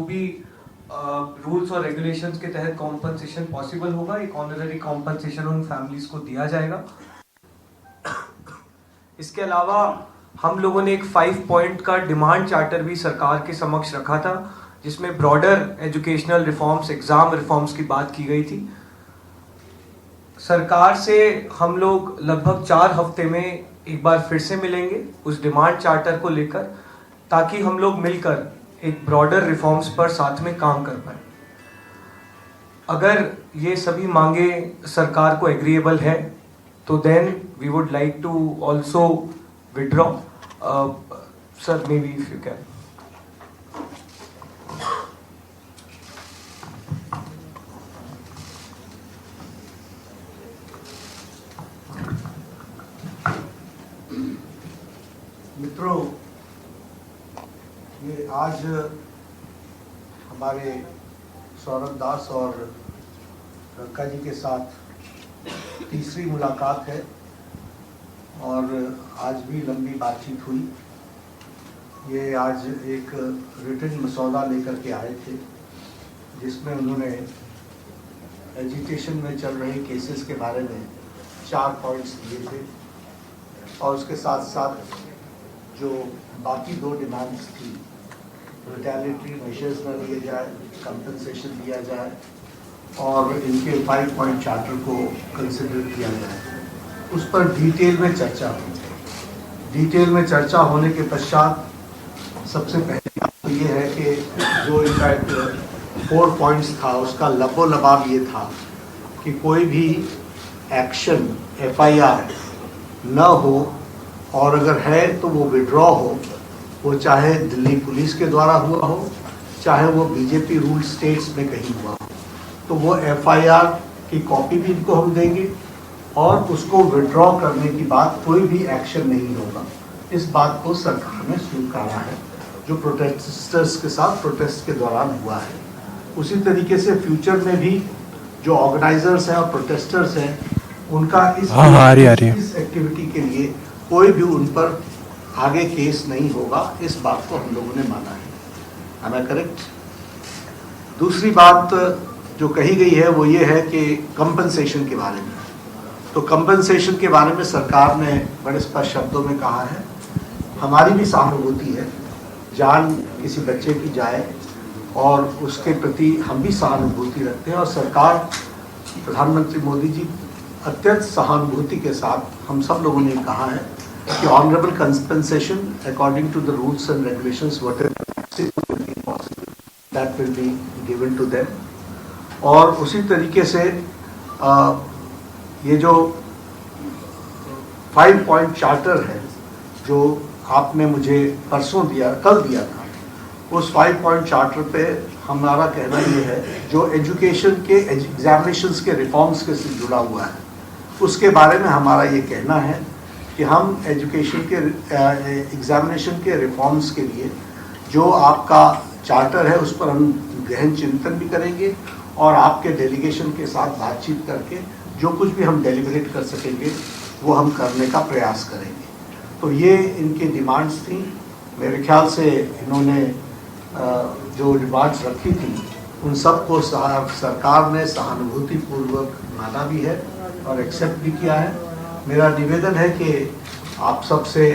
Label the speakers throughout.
Speaker 1: भी रूल्स और रेगुलेशंस के तहत कॉम्पनसेशन पॉसिबल होगा, एक ऑनररी कॉम्पनसेशन उन फैमिलीज को दिया जाएगा। इसके अलावा हम लोगों ने एक 5 पॉइंट का डिमांड चार्टर भी सरकार के समक्ष रखा था, जिसमें broader educational reforms, exam reforms की बात की गई थी। सरकार से हम लोग लगभग 4 हफ्ते में एक बार फिर से मिलेंगे उस डिमांड चार्टर को लेकर, ताकि हम लोग मिलकर एक ब्रॉडर रिफॉर्म्स पर साथ में काम कर पाए। अगर ये सभी मांगे सरकार को एग्रीएबल है तो then we would like to also withdraw. Sir, may be if you can.
Speaker 2: मित्रों, ये आज हमारे सौरभ दास और रंका जी के साथ तीसरी मुलाकात है और आज भी लंबी बातचीत हुई। ये आज एक रिटन मसौदा लेकर के आए थे, जिसमें उन्होंने एजिटेशन में चल रहे केसेस के बारे में 4 पॉइंट्स दिए थे और उसके साथ साथ जो बाकी 2 डिमांड्स थी, रिटेलिटरी मेजर्स न लिए जाए, कंपनसेशन दिया जाए और इनके 5 पॉइंट चार्टर को कंसिडर किया जाए, उस पर डिटेल में चर्चा हुई। डिटेल में चर्चा होने के पश्चात सबसे पहले बात तो ये है कि जो इनफैक्ट 4 पॉइंट्स था, उसका लबो लबाब ये था कि कोई भी एक्शन FIR न हो और अगर है तो वो विड्रॉ हो, वो चाहे दिल्ली पुलिस के द्वारा हुआ हो, चाहे वो बीजेपी रूल स्टेट्स में कहीं हुआ हो, तो वो FIR की कॉपी भी इनको हम देंगे और उसको विड्रॉ करने की बात कोई भी एक्शन नहीं होगा। इस बात को सरकार ने स्वीकारा है, जो प्रोटेस्टर्स के साथ प्रोटेस्ट के दौरान हुआ है। उसी तरीके से फ्यूचर में भी जो ऑर्गेनाइजर्स हैं और प्रोटेस्टर्स हैं, उनका इस एक्टिविटी के लिए कोई भी उन पर आगे केस नहीं होगा। इस बात को हम लोगों ने माना है। Am I correct? दूसरी बात जो कही गई है वो ये है कि कंपनसेशन के बारे में। तो कंपनसेशन के बारे में सरकार ने बड़े स्पष्ट शब्दों में कहा है, हमारी भी सहानुभूति है, जान किसी बच्चे की जाए और उसके प्रति हम भी सहानुभूति रखते हैं और सरकार, प्रधानमंत्री मोदी जी अत्यंत सहानुभूति के साथ हम सब लोगों ने कहा है कि honourable compensation according to the rules and regulations whatever that will be given to them. और उसी तरीके से ये जो 5 पॉइंट चार्टर है जो आपने मुझे परसों दिया, कल दिया था, उस 5 पॉइंट चार्टर पे हमारा कहना ये है, जो एजुकेशन के एग्जामिनेशंस के रिफॉर्म्स के से जुड़ा हुआ है, उसके बारे में हमारा ये कहना है कि हम एजुकेशन के एग्जामिनेशन के रिफॉर्म्स के लिए जो आपका चार्टर है उस पर हम गहन चिंतन भी करेंगे और आपके डेलीगेशन के साथ बातचीत करके जो कुछ भी हम डेलिब्रेट कर सकेंगे वो हम करने का प्रयास करेंगे। तो ये इनकी डिमांड्स थी। मेरे ख्याल से इन्होंने जो डिमांड्स रखी थी उन सबको सरकार ने सहानुभूतिपूर्वक माना भी है और एक्सेप्ट भी किया है। मेरा निवेदन है कि आप सबसे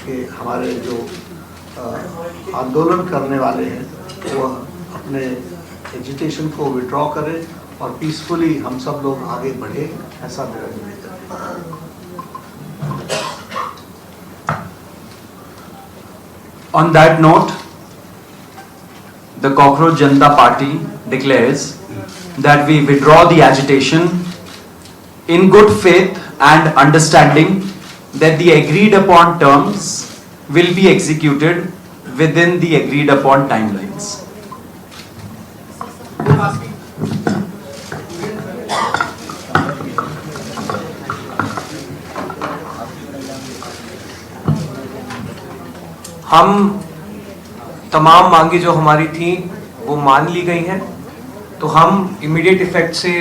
Speaker 2: कि हमारे जो आंदोलन करने वाले हैं वो अपने एजिटेशन को विड्रॉ करें और पीसफुली हम सब लोग आगे बढ़े, ऐसा मेरा निवेदन है।
Speaker 3: On that note, the Cockroach Janata Party declares that we withdraw the agitation in good faith and understanding that the agreed upon terms will be executed within the agreed upon timelines.
Speaker 1: हम तमाम मांगे जो हमारी थी वो मान ली गई हैं, तो हम इमीडिएट इफेक्ट से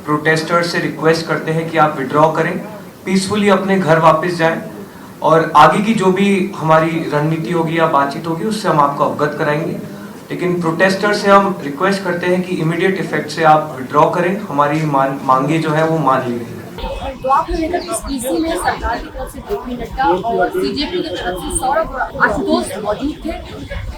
Speaker 1: प्रोटेस्टर्स से रिक्वेस्ट करते हैं कि आप विड्रॉ करें, पीसफुली अपने घर वापस जाएं और आगे की जो भी हमारी रणनीति होगी या बातचीत होगी उससे हम आपको अवगत कराएंगे। लेकिन प्रोटेस्टर से हम रिक्वेस्ट करते हैं कि इमीडिएट इफेक्ट से आप विड्रॉ करें, हमारी मांगे जो है वो मान ली गई है।
Speaker 4: तो आप हमें इस पीसी में सरकार की तरफ से जेपी नड्डा और सीजेपी की तरफ से सौरभ और आशुतोष मौजूद थे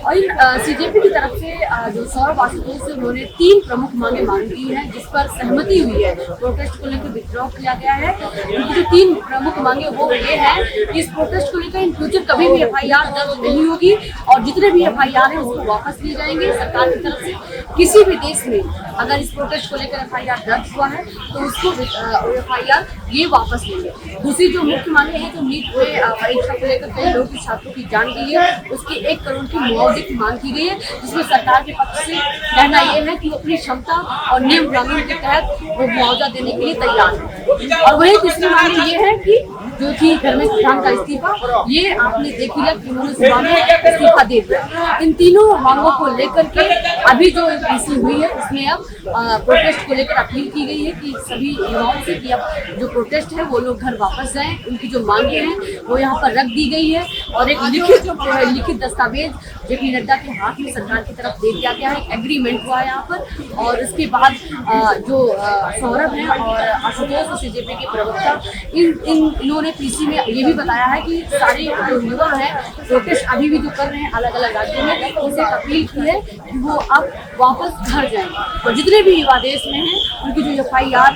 Speaker 4: और इन सीजेपी की तरफ से जो सौरभ आशुतोष से उन्होंने 3 प्रमुख मांगे मांगी है जिस पर सहमति हुई है, प्रोटेस्ट को लेकर विड्रॉ किया गया है। उनकी जो 3 प्रमुख मांगे वो ये है कि इस प्रोटेस्ट को लेकर इन फ्यूचर कभी भी FIR दर्ज नहीं होगी और जितने भी FIR है उसको वापस लिए जाएंगे सरकार की तरफ से। किसी भी देश में अगर इस प्रोटेस्ट को लेकर FIR दर्ज हुआ है तो उसको FIR ये वापस लेंगे। दूसरी जो मुख्य मांगे हैं, जो नीट में परीक्षा को लेकर कई लोगों की छात्रों की जान गई है, उसकी 1 करोड़ की मुआवजे की मांग की गई है, जिसमें सरकार के पक्ष से कहना यह है कि वो अपनी क्षमता और नियम कानून के तहत वो मुआवजा देने के लिए तैयार है। और वही तीसरी मांग ये है कि जो थी धर्मेश प्रधान का इस्तीफा, ये आपने देख लिया कि उन्होंने सुबह में इस्तीफा दे दिया। इन तीनों मांगों को लेकर के अभी जो पीसी हुई है उसमें अब प्रोटेस्ट को लेकर अपील की गई है कि सभी युवाओं से कि अब जो प्रोटेस्ट है वो लोग घर वापस जाएं। उनकी जो मांगे हैं वो यहाँ पर रख दी गई है और एक लिखित दस्तावेज जेपी नड्डा के हाथ में सरकार की तरफ दे दिया गया है। एक एग्रीमेंट हुआ है यहाँ पर और उसके बाद जो सौरभ है और आशुतोष सीजेपी के प्रवक्ता इन्होंने पीसी में ये भी बताया है कि सारे जो युवा हैं प्रोटेस्ट अभी भी जो कर रहे हैं अलग अलग राज्यों में, उनसे अपील की है कि वो अब वापस घर जाएं और जितने भी युवा देश में हैं उनकी जो FIR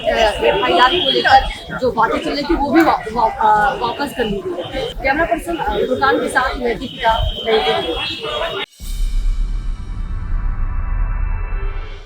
Speaker 4: को लेकर जो बातें चल रही थी वो भी वापस कर ली गई। कैमरा पर्सन फुरकान के साथ मैं दीपिका।